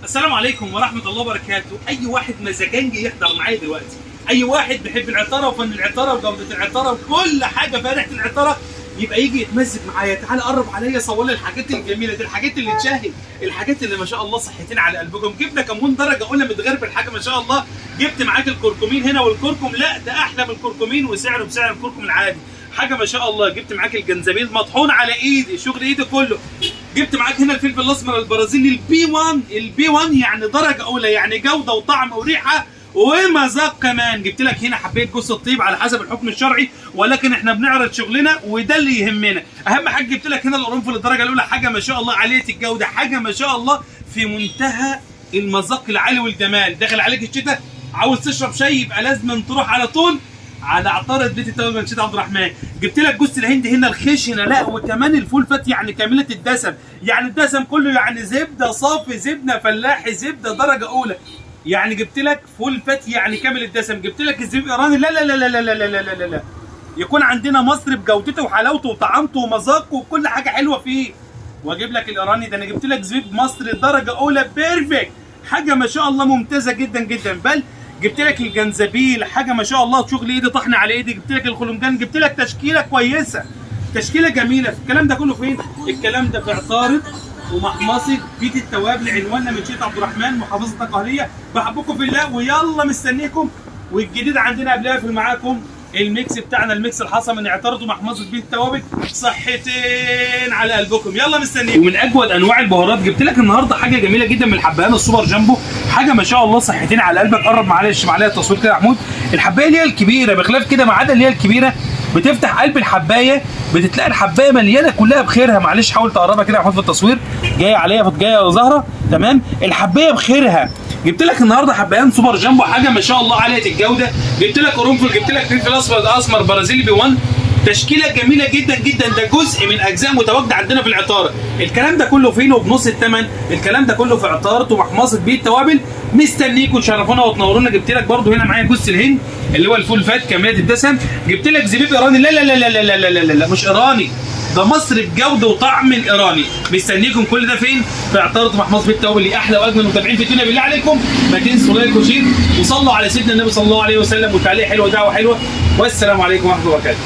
السلام عليكم ورحمة الله وبركاته. أي واحد مزاجنجي يحضر معايا دلوقتي، أي واحد بيحب العطارة وفن العطارة وجودة العطارة وكل حاجة فيها ريحة العطارة يبقى يجي يتمزج معايا. تعالى قرب عليا صور لي الحاجات الجميلة دي، الحاجات اللي تشهي، الحاجات اللي ما شاء الله صحتين على قلبكم. جبنا كمون درجة أولى متغرب الحاجة ما شاء الله. جبت معاك الكركمين هنا، والكركم لا ده أحلى من الكركمين وسعره بسعر الكركم العادي، حاجة ما شاء الله. جبت معاك الجنزبيل مطحون على إيدي، شغل إيدي كله. جبت معاك هنا الفلفل الاسمر البرازيلي البي 1 يعني درجه اولى، يعني جوده وطعم وريحه ومذاق كمان. جبت لك هنا حبايه جوز الطيب على حسب الحكم الشرعي، ولكن احنا بنعرض شغلنا وده اللي يهمنا. اهم حاجه جبت لك هنا القرنفل الدرجه الاولى، حاجه ما شاء الله عاليه الجوده، حاجه ما شاء الله في منتهى المذاق العالي والجمال. داخل عليك الشتاء، عاوز تشرب شاي يبقى لازم تروح على طول على عطاره بيت التوابل من شيخ عبد الرحمن. جبت لك جوز الهند هنا الخشنه، لا وكمان الفول فات يعني كامله الدسم، يعني الدسم كله، يعني زبده صافي، زبده فلاحي، زبده درجه اولى. يعني جبت لك فول فات يعني كامل الدسم. جبت لك الزبيب الايراني، لا لا لا لا لا لا لا لا لا لا، يكون عندنا مصر بجودته وحلاوته وطعامته ومذاقه وكل حاجه حلوه فيه. واجيب لك الايراني ده، انا جبت لك زبيب مصري درجه اولى بيرفكت، حاجه ما شاء الله ممتازه جدا جدا. بل جبت لك الجنزبيل، حاجه ما شاء الله، شغل ايدي طحن على ايدي. جبت لك الخلنجان، جبت لك تشكيله كويسه، تشكيله جميله. الكلام ده كله فين؟ الكلام ده في عطاره ومحمصه بيت التوابل، عنواننا من شيخ عبد الرحمن محافظه القهريه. بحبكم في الله ويلا مستنيكم. والجديد عندنا قبل اقفل معاكم الميكس بتاعنا، الميكس الحصى من عطاره ومحمصه بيت التوابل، صحتين على قلبكم. يلا مستنيكم. ومن اجود انواع البهارات جبت لك النهارده حاجه جميله جدا من الحبهان السوبر جامبو، حاجه ما شاء الله صحتين على قلبك. قرب معلش معايا التصوير كده يا محمود. الحبايه اللي هي الكبيره، بخلاف كده ما عدا اللي هي الكبيره بتفتح قلب الحبايه، بتلاقي الحبايه مليانه كلها بخيرها. معلش حاول تقربها كده يا محمود في التصوير، جايه عليا جايه ظاهره تمام، الحبايه بخيرها. جبت لك النهارده حبايان سوبر جامبو، حاجه ما شاء الله عاليه الجوده. جبت لك قرنفل، جبت لك فلفل اسمر برازيلي بي 1، تشكيله جميله جدا جدا. ده جزء من اجزاء متواجده عندنا في العطاره. الكلام ده كله فين وبنص الثمن؟ الكلام ده كله في عطاره ومحمصه بيت التوابل. مستنيكم تشرفونا وتنورونا. جبت لك برده هنا معايا جوز الهند اللي هو الفول فات كامله الدسم. جبت لك زبيب ايراني، لا لا لا لا لا لا لا لا, لا مش ايراني، ده مصري بجوده وطعم الايراني. مستنيكم كل ده فين؟ في عطاره ومحمصه بيت التوابل. لاحلى واجمل متابعين في الدنيا بالله عليكم ما تنسوا لايك وشير وصلوا على سيدنا النبي صلى الله عليه وسلم، وتعليق حلوه ودعوه حلوه. والسلام عليكم ورحمه الله وبركاته.